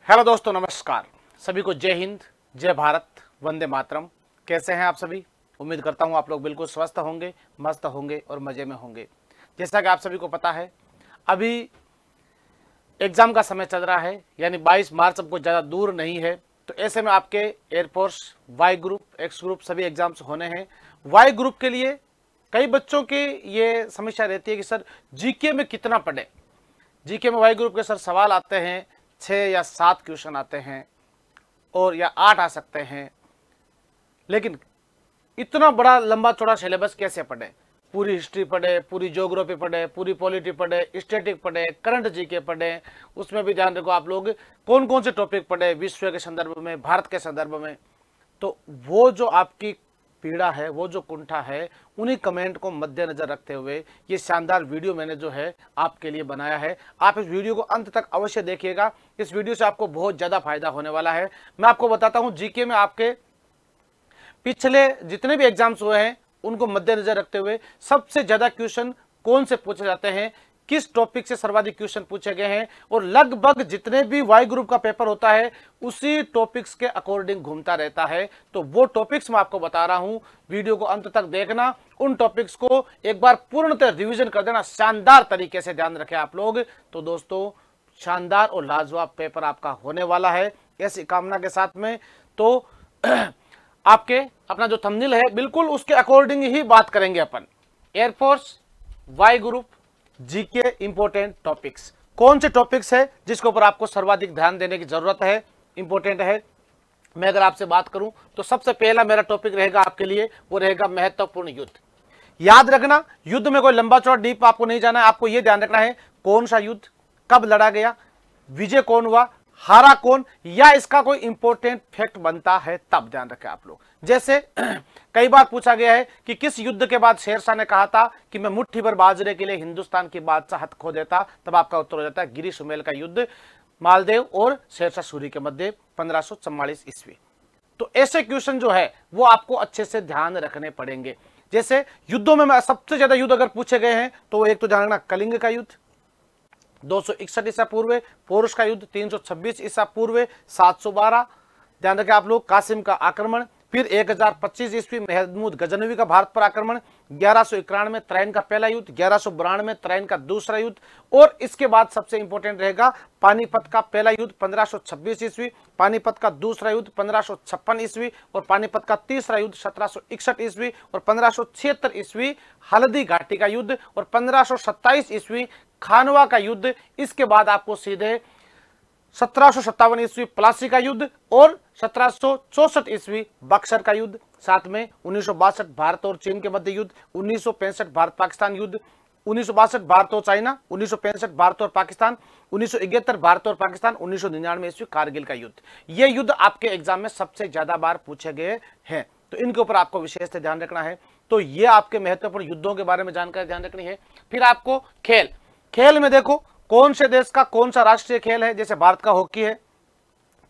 Hello दोस्तों, नमस्कार। सभी को जय हिंद, जय भारत, वंदे मातरम। कैसे हैं आप सभी? उम्मीद करता हूं आप लोग बिल्कुल स्वस्थ होंगे, मस्त होंगे और मज़े में होंगे। जैसा कि आप सभी को पता है, अभी एग्ज़ाम का समय चल रहा है, यानी 22 मार्च अब कोई ज़्यादा दूर नहीं है। तो ऐसे में आपके air force, Y group, X group सभी एग्ज़ाम्स होने हैं। वाई ग्रुप के लिए कई बच्चों की ये समस्या रहती है कि सर जीके में कितना पढ़े। जीके में वाई ग्रुप के सर सवाल आते हैं, 6 या 7 क्वेश्चन आते हैं और या 8 आ सकते हैं, लेकिन इतना बड़ा लंबा चौड़ा सिलेबस कैसे पढ़े? पूरी हिस्ट्री पढ़े, पूरी ज्योग्राफी पढ़े, पूरी पॉलिटी पढ़े, स्टैटिक पढ़े, करंट जीके पढ़े। उसमें भी ध्यान रखो आप लोग कौन कौन से टॉपिक पढ़े विश्व के संदर्भ में, भारत के संदर्भ में। तो वो जो आपकी पीड़ा है, वो जो कुंठा है, उन्हीं कमेंट को मद्देनजर रखते हुए ये शानदार वीडियो मैंने जो है आपके लिए बनाया है। आप इस वीडियो को अंत तक अवश्य देखिएगा। इस वीडियो से आपको बहुत ज्यादा फायदा होने वाला है। मैं आपको बताता हूं, जीके में आपके पिछले जितने भी एग्जाम्स हुए हैं उनको मद्देनजर रखते हुए सबसे ज्यादा क्वेश्चन कौन से पूछे जाते हैं, किस टॉपिक से सर्वाधिक क्वेश्चन पूछे गए हैं, और लगभग जितने भी वाई ग्रुप का पेपर होता है उसी टॉपिक्स के अकॉर्डिंग घूमता रहता है। तो वो टॉपिक्स मैं आपको बता रहा हूं, वीडियो को अंत तक देखना, उन टॉपिक्स को एक बार पूर्णतः रिवीजन कर देना, शानदार तरीके से ध्यान रखें आप लोग। तो दोस्तों, शानदार और लाजवाब पेपर आपका होने वाला है, ऐसी कामना के साथ में। तो आपके अपना जो थंबनेल है बिल्कुल उसके अकॉर्डिंग ही बात करेंगे अपन। Air force, Y group, GK important topics, कौन से टॉपिक्स है जिसके ऊपर आपको सर्वाधिक ध्यान देने की जरूरत है, इंपोर्टेंट है। मैं अगर आपसे बात करूं तो सबसे पहला मेरा टॉपिक रहेगा आपके लिए, वो रहेगा महत्वपूर्ण युद्ध। याद रखना, युद्ध में कोई लंबा चौड़ा डीप आपको नहीं जाना है। आपको यह ध्यान रखना है कौन सा युद्ध कब लड़ा गया, विजय कौन हुआ, हारा कौन, या इसका कोई इंपॉर्टेंट फैक्ट बनता है, तब ध्यान रखें आप लोग। जैसे कई बार पूछा गया है कि किस युद्ध के बाद शेरशाह ने कहा था कि मैं मुट्ठी भर बाजरे के लिए हिंदुस्तान की बादशाहत खो देता, तब आपका उत्तर हो जाता है गिरी सुमेल का युद्ध, मालदेव और शेरशाह सूरी के मध्य 1544 ईस्वी। तो ऐसे क्वेश्चन जो है वो आपको अच्छे से ध्यान रखने पड़ेंगे। जैसे युद्धों में सबसे ज्यादा युद्ध अगर पूछे गए हैं तो एक तो ध्यान रखना, कलिंग का युद्ध 261 ईसा पूर्व, पोरुष का युद्ध 326 ईसा पूर्व, 712 ध्यान रखें आप लोग, कासिम का आक्रमण, फिर 1025 ईस्वी महमूद गजनवी का भारत पर आक्रमण, 1191 त्रैन का पहला युद्ध, 1192 त्रैन का दूसरा युद्ध, और इसके बाद सबसे इंपॉर्टेंट रहेगा पानीपत का पहला युद्ध 1526 ईस्वी, पानीपत का दूसरा युद्ध 1556 ईस्वी, और पानीपत का तीसरा युद्ध 1761 ईस्वी, और 1576 ईस्वी हल्दी घाटी का युद्ध, और 1527 ईस्वी खानवा का युद्ध। इसके बाद आपको सीधे 1757 ईस्वी प्लासी का युद्ध और 1764 ईस्वी बक्सर का युद्ध, साथ में 1962 भारत और चीन के मध्य युद्ध, 1965 भारत पाकिस्तान युद्ध, 1962 भारत और चाइना, 1965 भारत और पाकिस्तान, 1971 भारत और पाकिस्तान, 1999 ईस्वी कारगिल का युद्ध। ये युद्ध आपके एग्जाम में सबसे ज्यादा बार पूछे गए हैं, तो इनके ऊपर आपको विशेष से ध्यान रखना है। तो ये आपके महत्वपूर्ण युद्धों के बारे में जानकारी ध्यान रखनी है। फिर आपको खेल में देखो कौन से देश का कौन सा राष्ट्रीय खेल है। जैसे भारत का हॉकी है,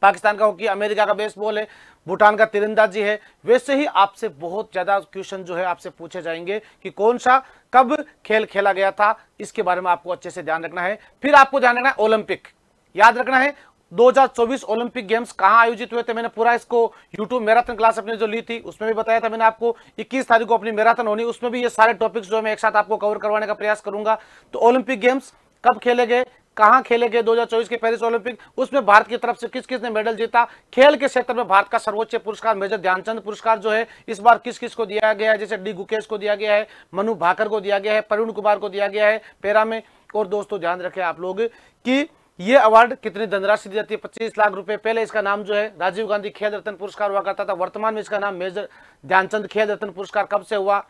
पाकिस्तान का हॉकी, अमेरिका का बेसबॉल है, भूटान का तीरंदाजी है। वैसे ही आपसे बहुत ज्यादा क्वेश्चन जो है आपसे पूछे जाएंगे कि कौन सा कब खेल खेला गया था, इसके बारे में आपको अच्छे से ध्यान रखना है। फिर आपको ध्यान रखना है ओलंपिक, याद रखना है 2024 ओलंपिक गेम्स कहां आयोजित हुए थे। मैंने पूरा इसको यूट्यूब मैराथन क्लास अपने जो ली थी उसमें भी बताया था मैंने आपको। 21 तारीख को अपनी मैराथन होनी, उसमें भी ये सारे टॉपिक्स जो मैं एक साथ आपको कवर करवाने का प्रयास करूंगा। तो ओलंपिक गेम्स कब खेले गए, कहां खेले गए, 2024 के पेरिस ओलंपिक, उसमें भारत की तरफ से किस किस ने मेडल जीता। खेल के क्षेत्र में भारत का सर्वोच्च पुरस्कार मेजर ध्यानचंद पुरस्कार जो है इस बार किस किस को दिया गया है। जैसे डी गुकेश को दिया गया है, मनु भाकर को दिया गया है, प्रवीण कुमार को दिया गया है पैरा में। और दोस्तों ध्यान रखें आप लोग कि ये अवार्ड कितनी धनराशि दी जाती है, 25 लाख रुपए। पहले इसका नाम जो है राजीव गांधी खेल रत्न पुरस्कार हुआ करता था, वर्तमान में इसका नाम मेजर ध्यानचंद खेल रत्न पुरस्कार कब से हुआ।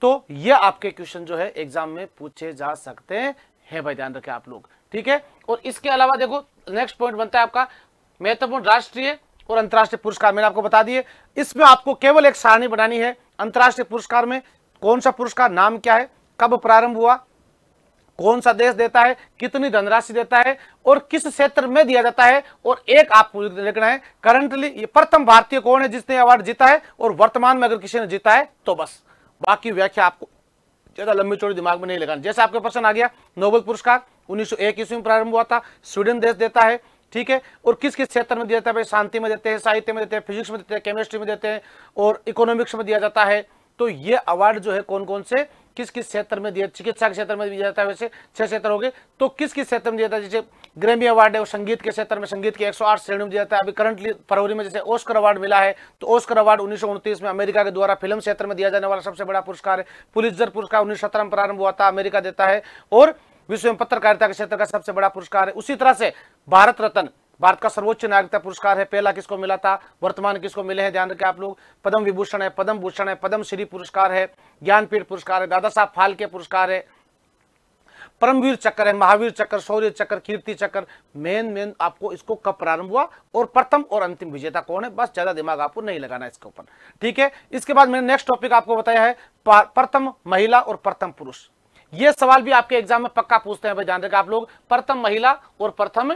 तो ये आपके क्वेश्चन जो है एग्जाम में पूछे जा सकते हैं भाई, ध्यान रखें आप लोग, ठीक है। और इसके अलावा देखो नेक्स्ट पॉइंट बनता है आपका महत्वपूर्ण राष्ट्रीय और अंतर्राष्ट्रीय पुरस्कार। मैंने आपको बता दिए, इसमें आपको केवल एक सारणी बनानी है। अंतर्राष्ट्रीय पुरस्कार में कौन सा पुरस्कार, नाम क्या है, कब प्रारंभ हुआ, कौन सा देश देता है, कितनी धनराशि देता है और किस क्षेत्र में दिया जाता है। और एक आपको लिखना है करंटली ये प्रथम भारतीय कौन है जिसने अवार्ड जीता है, और वर्तमान में अगर किसी ने जीता है तो बस, बाकी व्याख्या आपको ज्यादा लंबी चौड़ी दिमाग में नहीं लगाना। जैसे आपके प्रश्न आ गया, नोबेल पुरस्कार 1901 ईस्वी में प्रारंभ हुआ था, स्वीडन देश देता है। ठीक है, और किस किस क्षेत्र में दिया जाता है भाई, शांति में देते हैं, साहित्य में देते हैं, फिजिक्स में देते हैं, केमिस्ट्री में देते हैं और इकोनॉमिक्स में दिया जाता है। तो ये अवार्ड जो है कौन कौन से किस किस क्षेत्र में दिया, चिकित्सा के क्षेत्र में दिया जाता है, वैसे 6 क्षेत्र हो गए। तो किस किस क्षेत्र में दिया जाता है, जैसे ग्रैमी अवार्ड है वो संगीत के क्षेत्र में, संगीत की 108 श्रेणियों में दिया जाता है। अभी करंटली फरवरी में जैसे ऑस्कर अवार्ड मिला है, तो ऑस्कर अवार्ड 1929 में अमेरिका के द्वारा फिल्म क्षेत्र में दिया जाने वाला सबसे बड़ा पुरस्कार है। पुलित्जर पुरस्कार 1917 में प्रारंभ हुआ था, अमेरिका देता है, और विश्व में पत्रकारिता के क्षेत्र का सबसे बड़ा पुरस्कार है। उसी तरह से भारत रत्न, भारत का सर्वोच्च नागरिकता पुरस्कार है, पहला किसको मिला था, वर्तमान किसको मिले हैं, ध्यान रखें आप लोग। पद्म विभूषण है, पद्म भूषण है, पद्म श्री पुरस्कार है, ज्ञानपीठ पुरस्कार है, दादा साहब फाल्के पुरस्कार है, परमवीर चक्र है, महावीर चक्र, शौर्य चक्र, कीर्ति चक्र। मेन आपको इसको कब प्रारंभ हुआ और प्रथम और अंतिम विजेता कौन है, बस ज्यादा दिमाग आपको नहीं लगाना इसके ऊपर, ठीक है। इसके बाद मैंने नेक्स्ट टॉपिक आपको बताया है प्रथम महिला और प्रथम पुरुष। यह सवाल भी आपके एग्जाम में पक्का पूछते हैं भाई, ध्यान रखें आप लोग। प्रथम महिला और प्रथम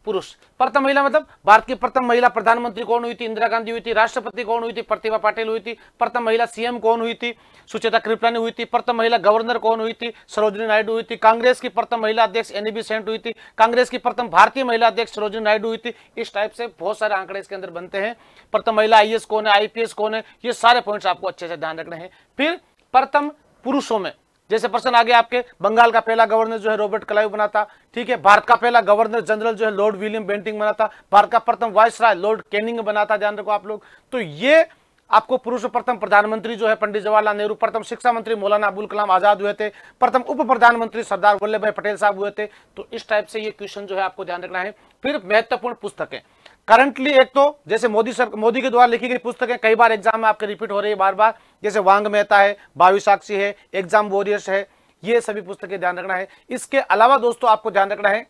पुरुष। प्रथम महिला मतलब भारत की प्रथम महिला प्रधानमंत्री कौन हुई थी, इंदिरा गांधी हुई थी। राष्ट्रपति कौन हुई थी, प्रतिभा पाटिल हुई थी। प्रथम महिला सीएम कौन हुई थी, सुचेता कृपलानी हुई थी। प्रथम महिला गवर्नर कौन हुई थी, सरोजिनी नायडू हुई थी। कांग्रेस की प्रथम महिला अध्यक्ष एनी बेसेंट हुई थी। कांग्रेस की प्रथम भारतीय महिला अध्यक्ष सरोजिनी नायडू हुई थी। इस टाइप से बहुत सारे आंकड़े इसके अंदर बनते हैं। प्रथम महिला आईएएस कौन है, आईपीएस कौन है, ये सारे पॉइंट्स आपको अच्छे से ध्यान रखने हैं। फिर प्रथम पुरुषों में जैसे प्रश्न आगे आपके, बंगाल का पहला गवर्नर जो है रॉबर्ट क्लाइव बना था, ठीक है। भारत का पहला गवर्नर जनरल जो है लॉर्ड विलियम बेंटिंग बना था। भारत का प्रथम वायसराय लॉर्ड कैनिंग बना था, ध्यान रखो आप लोग। तो ये आपको पुरुष। प्रथम प्रधानमंत्री जो है पंडित जवाहरलाल नेहरू। प्रथम शिक्षा मंत्री मौलाना अबुल कलाम आजाद हुए थे। प्रथम उप प्रधानमंत्री सरदार वल्लभ भाई पटेल साहब हुए थे। तो इस टाइप से ये क्वेश्चन जो है आपको ध्यान रखना है। फिर महत्वपूर्ण पुस्तकें करंटली, एक तो जैसे मोदी के द्वारा लिखी गई पुस्तकें कई बार एग्जाम में आपके रिपीट हो रही है बार बार, जैसे वांग मेहता है, भावी साक्षी है, एग्जाम वॉरियर्स है, ये सभी पुस्तकें ध्यान रखना है। इसके अलावा दोस्तों आपको ध्यान रखना है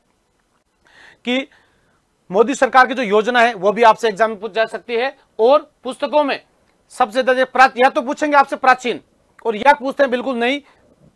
कि मोदी सरकार की जो योजना है वो भी आपसे एग्जाम में पूछ जा सकती है। और पुस्तकों में सबसे ज्यादा या तो पूछेंगे आपसे प्राचीन, और या पूछते हैं बिल्कुल नहीं,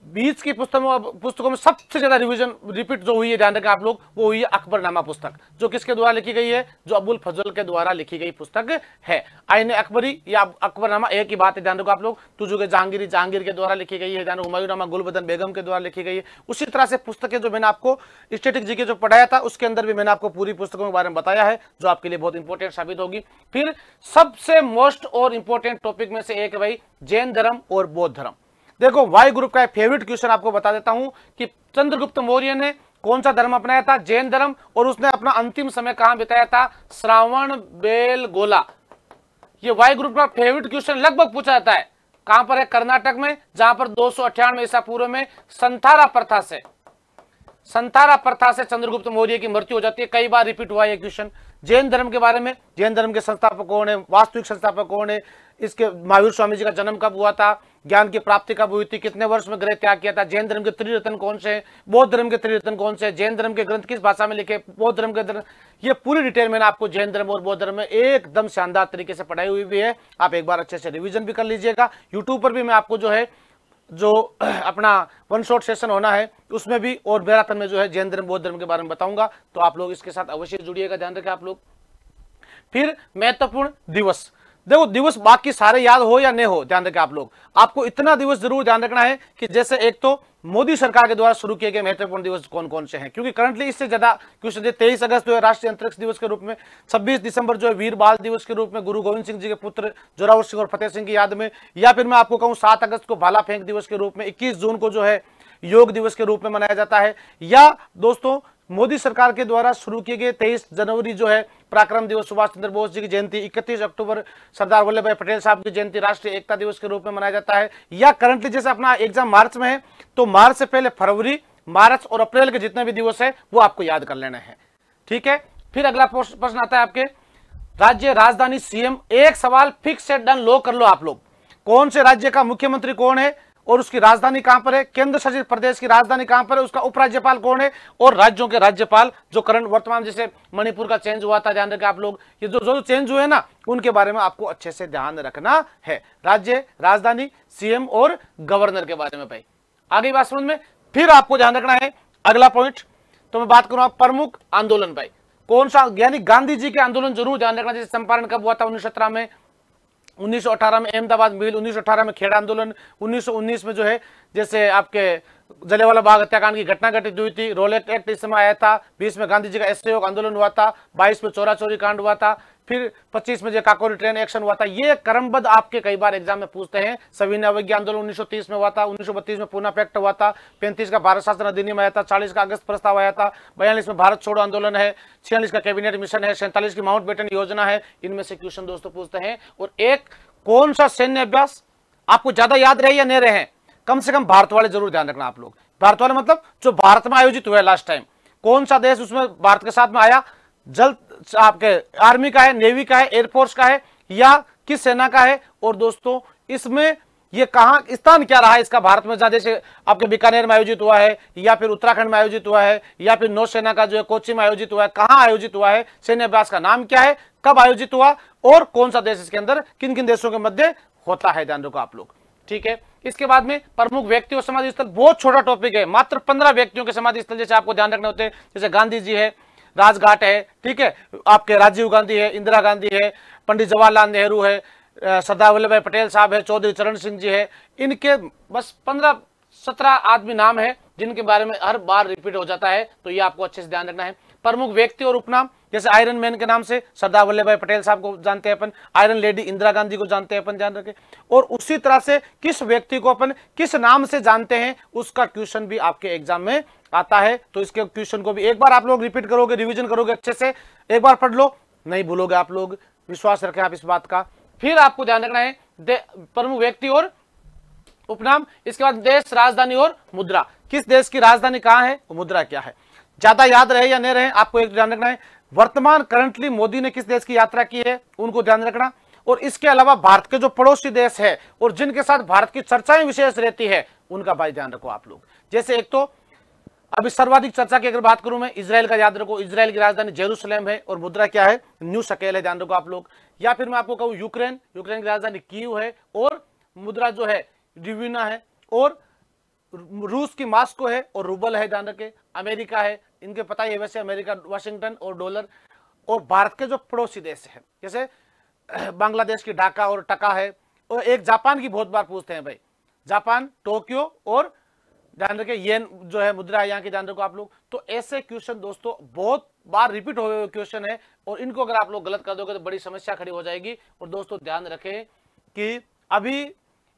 बीच की पुस्तकों में सबसे ज्यादा रिवीजन रिपीट जो हुई है, ध्यान रखें आप लोग, वो हुई है अकबरनामा पुस्तक, जो किसके द्वारा लिखी गई है, जो अबुल फजल के द्वारा लिखी गई पुस्तक है। आईने अकबरी या अकबरनामा एक ही बात है, ध्यान रखो आप लोग। तुजुके जहांगीरी जहांगीर के द्वारा लिखी गई है, ध्यान रखो। हुमायूंनामा गुलबदन बेगम के द्वारा लिखी गई है। उसी तरह से पुस्तकें जो मैंने आपको स्टैटिक जीके जो पढ़ाया था उसके अंदर भी मैंने आपको पूरी पुस्तकों के बारे में बताया है, जो आपके लिए बहुत इंपॉर्टेंट साबित होगी। फिर सबसे मोस्ट और इंपॉर्टेंट टॉपिक में से एक है भाई जैन धर्म और बौद्ध धर्म। देखो वाई ग्रुप का फेवरेट क्वेश्चन आपको बता देता हूं कि चंद्रगुप्त मौर्य ने कौन सा धर्म अपनाया था, जैन धर्म, और उसने अपना अंतिम समय कहां बिताया था, श्रावण बेलगोला। ये वाई ग्रुप का फेवरेट क्वेश्चन लगभग पूछा जाता है। कहां पर है, कर्नाटक में, जहां पर 298 ईसा पूर्व में संथारा प्रथा से चंद्रगुप्त मौर्य की मृत्यु हो जाती है। कई बार रिपीट हुआ है क्वेश्चन। जैन धर्म के बारे में, जैन धर्म के संस्थापक कौन है, वास्तविक संस्थापक कौन है, इसके महावीर स्वामी जी का जन्म कब हुआ था, ज्ञान की प्राप्ति कब हुई थी, कितने वर्ष में गृह त्याग किया था, जैन धर्म के त्रिरत्न कौन से हैं, बौद्ध धर्म के त्रिरत्न कौन से हैं, जैन धर्म के ग्रंथ किस भाषा में लिखे, बौद्ध धर्म के ग्रंथ, ये पूरी डिटेल मैंने आपको जैन धर्म और बौद्ध धर्म में एकदम शानदार तरीके से पढ़ाई हुई भी है। आप एक बार अच्छे से रिवीजन भी कर लीजिएगा। यूट्यूब पर भी मैं आपको जो अपना वन शॉट सेशन होना है उसमें भी, और मैराथन में जो है जैन धर्म बौद्ध धर्म के बारे में बताऊंगा, तो आप लोग इसके साथ अवश्य जुड़िएगा, ध्यान रखें आप लोग। फिर महत्वपूर्ण दिवस, देखो दिवस बाकी सारे याद हो या नहीं हो, ध्यान रखें आप लोग, आपको इतना दिवस जरूर ध्यान रखना है कि जैसे एक तो मोदी सरकार के द्वारा शुरू किए गए महत्वपूर्ण दिवस कौन कौन से हैं, क्योंकि करंटली इससे ज्यादा क्वेश्चन। 23 अगस्त जो है राष्ट्रीय अंतरिक्ष दिवस के रूप में, 26 दिसंबर जो है वीर बाल दिवस के रूप में गुरु गोविंद सिंह जी के पुत्र जोरावर सिंह और फतेह सिंह की याद में, या फिर मैं आपको कहूं 7 अगस्त को भाला फेंक दिवस के रूप में, 21 जून को जो है योग दिवस के रूप में मनाया जाता है, या दोस्तों मोदी सरकार के द्वारा शुरू किए गए 23 जनवरी जो है पराक्रम दिवस, सुभाष चंद्र बोस जी की जयंती, 31 अक्टूबर सरदार वल्लभ भाई पटेल साहब की जयंती राष्ट्रीय एकता दिवस के रूप में मनाया जाता है। या करंटली जैसे अपना एग्जाम मार्च में है, तो मार्च से पहले फरवरी, मार्च और अप्रैल के जितने भी दिवस है वो आपको याद कर लेना है, ठीक है। फिर अगला प्रश्न आता है आपके, राज्य राजधानी सीएम, एक सवाल फिक्स से डन लो कर लो आप लोग, कौन से राज्य का मुख्यमंत्री कौन है और उसकी राजधानी कहां पर है, केंद्र शासित प्रदेश की राजधानी कहां पर है, उसका उपराज्यपाल कौन है, और राज्यों के राज्यपाल जो करंट वर्तमान, जैसे मणिपुर का चेंज हुआ था, ध्यान रखें आप लोग, ये जो चेंज हुए ना उनके बारे में आपको अच्छे से ध्यान रखना है। राज्य, राजधानी, सीएम और गवर्नर के बारे में भाई, आगे बात समझ में। फिर आपको ध्यान रखना है अगला पॉइंट, तो मैं बात करूंगा प्रमुख आंदोलन भाई, कौन सा, यानी गांधी जी के आंदोलन जरूर ध्यान रखना। जैसे चंपारण कब हुआ था, 1917 में, 1918 में अहमदाबाद मिल, 1918 में खेड़ा आंदोलन, 1919 में जो है जैसे आपके जलियांवाला बाग हत्याकांड की घटना घटित हुई थी। रोलेट एक्ट इस समय आया था। 20 में गांधी जी का असहयोग आंदोलन हुआ था। 22 में चोरा चोरी कांड हुआ था। फिर 25 में जो काकोरी ट्रेन एक्शन हुआ था। ये क्रमबद्ध आपके कई बार एग्जाम में पूछते हैं। सविनय अवज्ञा आंदोलन 1930 में हुआ था। 1932 में पूना पैक्ट हुआ था। 35 का भारत शासन अधिनियम आया था। 40 का अगस्त प्रस्ताव आया था। 42 में भारत छोड़ो आंदोलन है। 46 का कैबिनेट मिशन है। 47 की माउंट बेटन योजना है। इनमें से क्वेश्चन दोस्तों पूछते हैं। और एक कौन सा सैन्य अभ्यास आपको ज्यादा याद रहे या नहीं रहे, कम से कम भारत वाले जरूर ध्यान रखना आप लोग। भारत वाले मतलब जो भारत में आयोजित हुआ है लास्ट टाइम, कौन सा देश उसमें भारत के साथ में आया, जल आपके आर्मी का है, नेवी का है, एयरफोर्स का है, या किस सेना का है। और दोस्तों इसमें ये कहां स्थान क्या रहा है इसका भारत में, जैसे आपके बीकानेर में आयोजित हुआ है, या फिर उत्तराखंड में आयोजित हुआ है, या फिर नौसेना का जो है कोच्चि में आयोजित हुआ है, कहां आयोजित हुआ है, सैन्य अभ्यास का नाम क्या है, कब आयोजित हुआ, और कौन सा देश इसके अंदर किन किन देशों के मध्य होता है, ध्यान रखो आप लोग। ठीक है। इसके बाद में प्रमुख व्यक्ति और समाधि स्थल, बहुत छोटा टॉपिक है, मात्र 15 व्यक्तियों के समाधि स्थल जैसे आपको ध्यान रखने होते हैं। जैसे गांधी जी है, राजघाट है, ठीक है, आपके राजीव गांधी है, इंदिरा गांधी है, पंडित जवाहरलाल नेहरू है, सरदार वल्लभ भाई पटेल साहब है, चौधरी चरण सिंह जी है। इनके बस 15-17 आदमी नाम है जिनके बारे में हर बार रिपीट हो जाता है, तो ये आपको अच्छे से ध्यान रखना है। प्रमुख व्यक्ति और उपनाम, जैसे आयरन मैन के नाम से सरदार वल्लभ भाई पटेल साहब को जानते हैं अपन, आयरन लेडी इंदिरा गांधी को जानते हैं अपन, ध्यान रखें। और उसी तरह से किस व्यक्ति को अपन किस नाम से जानते हैं उसका क्वेश्चन भी आपके एग्जाम में आता है। तो इसके क्वेश्चन को भी एक बार आप लोग रिपीट करोगे, रिविजन करोगे अच्छे से, एक बार पढ़ लो, नहीं भूलोगे आप लोग, विश्वास रखें आप इस बात का। फिर आपको ध्यान रखना है प्रमुख व्यक्ति और उपनाम। इसके बाद देश, राजधानी और मुद्रा, किस देश की राजधानी कहां है, मुद्रा क्या है, ज्यादा याद रहे या नहीं रहे आपको एक ध्यान रखना है। वर्तमान करंटली मोदी ने किस देश की यात्रा की है उनको ध्यान रखना। और इसके अलावा भारत के जो पड़ोसी देश है और जिनके साथ भारत की चर्चाएं विशेष रहती है उनका भाई ध्यान रखो आप लोग। जैसे एक तो अभी सर्वाधिक चर्चा की अगर बात करूं मैं, इजराइल का याद रखो, इजराइल की राजधानी जेरूसलेम है और मुद्रा क्या है, न्यू शकेल है, ध्यान रखो आप लोग। या फिर मैं आपको कहूं यूक्रेन, यूक्रेन की राजधानी कीव है और मुद्रा जो है रिविना है। और रूस की मास्को है और रूबल है, ध्यान रखें। अमेरिका है, इनके पता ही है वैसे, अमेरिका वाशिंगटन और डॉलर। और भारत के जो पड़ोसी देश है जैसे बांग्लादेश की ढाका और टका है। और एक जापान की बहुत बार पूछते हैं भाई, जापान टोक्यो, और ध्यान रखें येन जो है मुद्रा है यहाँ की, ध्यान रखो आप लोग। तो ऐसे क्वेश्चन दोस्तों बहुत बार रिपीट हुए हुए क्वेश्चन है और इनको अगर आप लोग गलत कर दोगे तो बड़ी समस्या खड़ी हो जाएगी। और दोस्तों ध्यान रखें कि अभी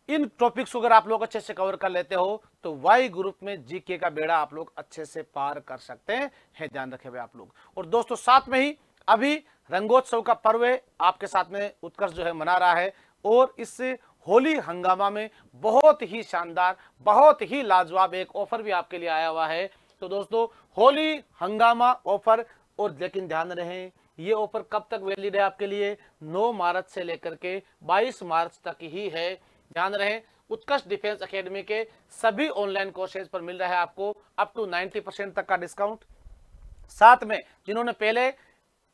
इन टॉपिक्स को अगर आप लोग अच्छे से कवर कर लेते हो तो वाई ग्रुप में जीके का बेड़ा आप लोग अच्छे से पार कर सकते हैं, ध्यान रखें भाई आप लोग। और दोस्तों साथ में ही अभी रंगोत्सव का पर्व है आपके साथ में उत्कर्ष जो है मना रहा है, और इससे होली हंगामा में बहुत ही शानदार, बहुत ही लाजवाब एक ऑफर भी आपके लिए आया हुआ है। तो दोस्तों होली हंगामा ऑफर, और लेकिन ध्यान रहे ये ऑफर कब तक वैलिड है आपके लिए, 9 मार्च से लेकर के 22 मार्च तक ही है। ध्यान रहे उत्कर्ष डिफेंस एकेडमी के सभी ऑनलाइन कोर्सेज पर मिल रहा है आपको अप टू 90% तक का डिस्काउंट। साथ में जिन्होंने पहले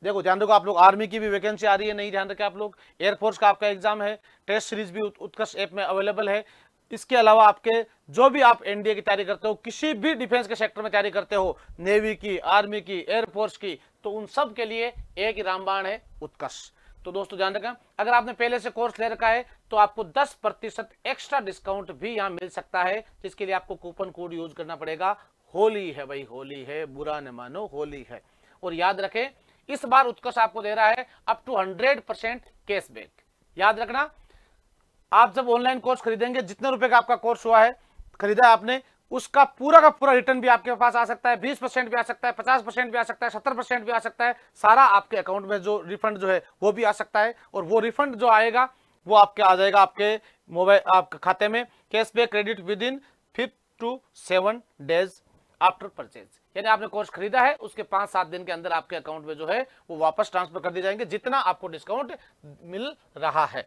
देखो, ध्यान रखो आप लोग, आर्मी की भी वैकेंसी आ रही है, नहीं ध्यान रखें आप लोग, एयरफोर्स का आपका एग्जाम है, टेस्ट सीरीज भी उत्कर्ष ऐप में अवेलेबल है। इसके अलावा आपके जो भी आप एनडीए की तैयारी करते हो, किसी भी डिफेंस के सेक्टर में तैयारी करते हो, नेवी की, आर्मी की, एयरफोर्स की, तो उन सब के लिए एक ही रामबाण है, उत्कर्ष। तो दोस्तों ध्यान रखें, अगर आपने पहले से कोर्स ले रखा है तो आपको 10% एक्स्ट्रा डिस्काउंट भी यहां मिल सकता है, जिसके लिए आपको कूपन कोड यूज करना पड़ेगा। होली है भाई, होली है, बुरा न मानो, होली है। और याद रखें इस बार उत्कर्ष आपको दे रहा है अप टू 100% कैशबैक। याद रखना, आप जब ऑनलाइन कोर्स खरीदेंगे, जितने रुपए का आपका कोर्स हुआ है, खरीदा है आपने, उसका पूरा का पूरा रिटर्न भी आपके पास आ सकता है, 20% भी आ सकता है, 50% भी आ सकता है, 70% भी आ सकता है। सारा आपके अकाउंट में जो रिफंड जो है वो भी आ सकता है। और वो रिफंड जो आएगा वो आपके आ जाएगा आपके मोबाइल, आपके खाते में, cashback credit with in 5 to 7 days after purchase. यानी आपने कोर्स खरीदा है उसके 5-7 दिन के अंदर आपके अकाउंट में जो है वो वापस ट्रांसफर कर दिए जाएंगे, जितना आपको डिस्काउंट मिल रहा है।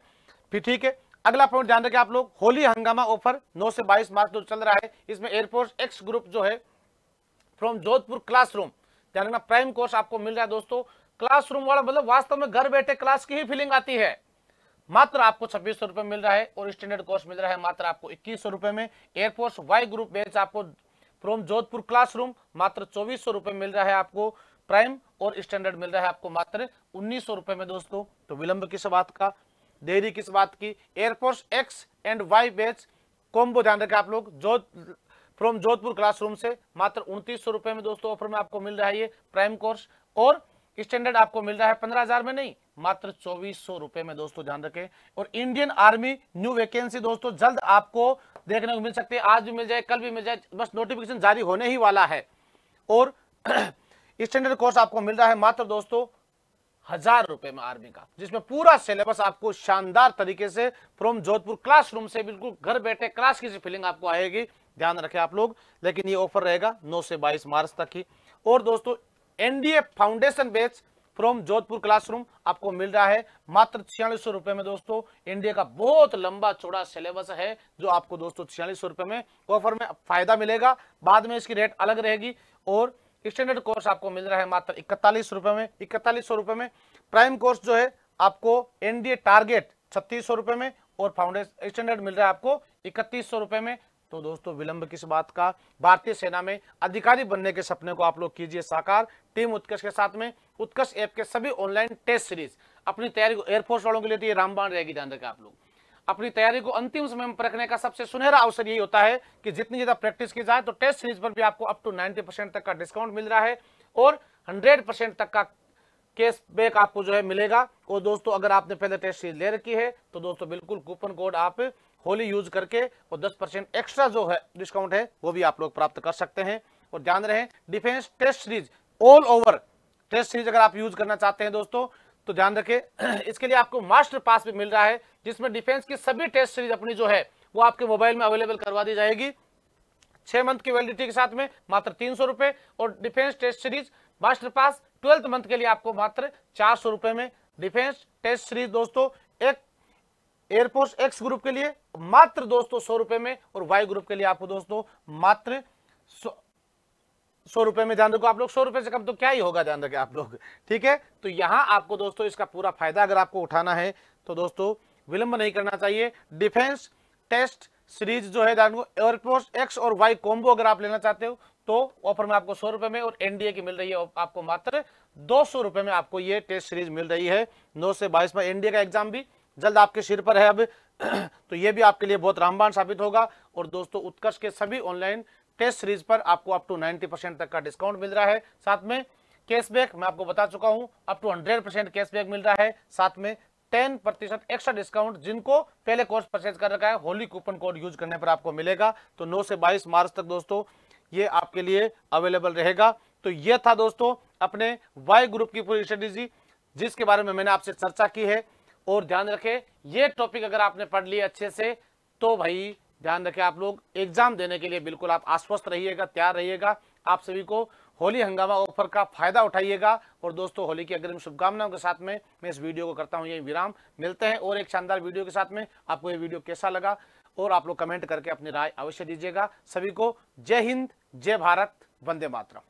फिर ठीक है, अगला पॉइंट ध्यान रखें आप लोग, होली हंगामा ऑफर 9 से 22 मार्च जो चल रहा है, इसमें एयरफोर्स एक्स ग्रुप जो है फ्रॉम जोधपुर क्लासरूम, ध्यान रखना, प्राइम कोर्स आपको मिल रहा है दोस्तों। क्लासरूम वाला मतलब वास्तव में घर बैठे क्लास की ही फीलिंग आती है। मात्र आपको 2600 रुपए मिल रहा है, और स्टैंडर्ड कोर्स मिल रहा है मात्र आपको 2100 रुपए में। एयरफोर्स वाई ग्रुप बैच आपको फ्रॉम जोधपुर क्लासरूम मात्र 2400 रुपए मिल रहा है आपको प्राइम, और स्टैंडर्ड मिल रहा है आपको मात्र 1900 रुपए में दोस्तों। तो विलंब किस बात का, देरी किस बात की। Air force X and Y batch combo ध्यान रखें आप लोग, जो फ्रॉम जोधपुर क्लासरूम से मात्र 2900 रुपए में दोस्तों ऑफर में आपको मिल रहा है ये प्राइम कोर्स। और स्टैंडर्ड आपको मिल रहा है 15,000 में नहीं, मात्र 2400 रुपए में दोस्तों, ध्यान रखें। और इंडियन आर्मी न्यू वैकेंसी दोस्तों जल्द आपको देखने को मिल सकती है, आज भी मिल जाए, कल भी मिल जाए, बस नोटिफिकेशन जारी होने ही वाला है। और स्टैंडर्ड कोर्स आपको मिल रहा है मात्र दोस्तों 1000 रुपए में आर्मी का, जिसमें पूरा सिलेबस आपको शानदार तरीके से फ्रॉम जोधपुर क्लासरूम से बिल्कुल घर बैठे क्लास की फीलिंग आपको आएगी, ध्यान रखें आप लोग। लेकिन ये ऑफर रहेगा 9 से 22 मार्च तक ही। और दोस्तों NDA foundation batch from Jodhpur classroom आपको मिल रहा है मात्र 4600 रुपए में दोस्तों। इंडिया का बहुत लंबा चौड़ा सिलेबस है जो आपको दोस्तों 4600 रुपए में ऑफर में फायदा मिलेगा, बाद में इसकी रेट अलग रहेगी। और स्टैंडर्ड कोर्स आपको मिल रहा है मात्र 41 रुपए में, 4100 रुपए में। प्राइम कोर्स जो है आपको एनडीए टारगेट 3600 रुपए में, और फाउंडेशन स्टैंडर्ड मिल रहा है आपको 3100 रुपए में। तो दोस्तों विलंब किस बात का, भारतीय सेना में अधिकारी बनने के सपने को आप लोग कीजिए साकार टीम उत्कर्ष के साथ में। उत्कर्ष ऐप के सभी ऑनलाइन टेस्ट सीरीज अपनी तैयारी को, एयरफोर्स वालों के लिए तो ये रामबाण रहेगी, ध्यान रखें आप लोग। अपनी तैयारी को अंतिम समय में परखने का सबसे सुनहरा अवसर यही होता है कि जितनी ज्यादा प्रैक्टिस की जाए। तो टेस्ट सीरीज पर भी आपको अप टू 90% तक का डिस्काउंट मिल रहा है, और 100% तक का कैशबैक आपको जो है मिलेगा। और दोस्तों अगर आपने पहले टेस्ट सीरीज ले रखी है तो दोस्तों बिल्कुल कूपन कोड आप होली यूज करके और 10% एक्स्ट्रा जो है डिस्काउंट है वो भी आप लोग प्राप्त कर सकते हैं। और ध्यान रहे defence test series all over test series अगर आप यूज करना चाहते हैं दोस्तों तो ध्यान रखें इसके लिए आपको मास्टर पास भी मिल रहा है, जिसमें डिफेंस की सभी टेस्ट सीरीज अपनी जो है वो आपके मोबाइल में अवेलेबल करवा दी जाएगी 6 मंथ की वैलिडिटी के साथ में मात्र 300 रुपए। और defence test series master pass 12th month के लिए आपको मात्र 400 रुपए में। डिफेंस टेस्ट सीरीज दोस्तों एक एयरफोर्स एक्स ग्रुप के लिए मात्र दोस्तों 100 रुपए में, और वाई ग्रुप के लिए आपको दोस्तों मात्र 100 रुपए में। ध्यान रखो आप लोग, 100 रुपए से कम तो क्या ही होगा, ध्यान रखें आप लोग, ठीक है। तो यहां आपको दोस्तों इसका पूरा फायदा अगर आपको उठाना है तो दोस्तों विलंब नहीं करना चाहिए। डिफेंस टेस्ट सीरीज जो है ध्यान रखो, एयरफोर्स एक्स और वाई कॉम्बो अगर आप लेना चाहते हो तो ऑफर में आपको 100 रुपए में, और एनडीए की मिल रही है आपको मात्र 200 रुपए में आपको ये टेस्ट सीरीज मिल रही है 9 से 22 में। एनडीए का एग्जाम भी जल्द आपके सिर पर है अब तो ये भी आपके लिए बहुत रामबाण साबित होगा। और दोस्तों उत्कर्ष के सभी ऑनलाइन टेस्ट सीरीज पर आपको अप टू 90% तक का डिस्काउंट मिल रहा है, साथ में कैशबैक मैं आपको बता चुका हूं, अप टू 100% कैशबैक मिल रहा है, साथ में 10% एक्स्ट्रा डिस्काउंट जिनको पहले कोर्स परचेज कर रखा है होली कूपन कोड यूज करने पर आपको मिलेगा। तो 9 से 22 मार्च तक दोस्तों ये आपके लिए अवेलेबल रहेगा। तो ये था दोस्तों अपने वाई ग्रुप की पूरी स्ट्रेटेजी जिसके बारे में मैंने आपसे चर्चा की है। और ध्यान रखें ये टॉपिक अगर आपने पढ़ लिया अच्छे से तो भाई ध्यान रखें आप लोग एग्जाम देने के लिए बिल्कुल आप आश्वस्त रहिएगा, तैयार रहिएगा। आप सभी को होली हंगामा ऑफर का फायदा उठाइएगा। और दोस्तों होली की अग्रिम शुभकामनाओं के साथ में मैं इस वीडियो को करता हूं यही विराम। मिलते हैं और एक शानदार वीडियो के साथ में। आपको ये वीडियो कैसा लगा और आप लोग कमेंट करके अपनी राय अवश्य दीजिएगा। सभी को जय हिंद, जय भारत, वंदे मातरम।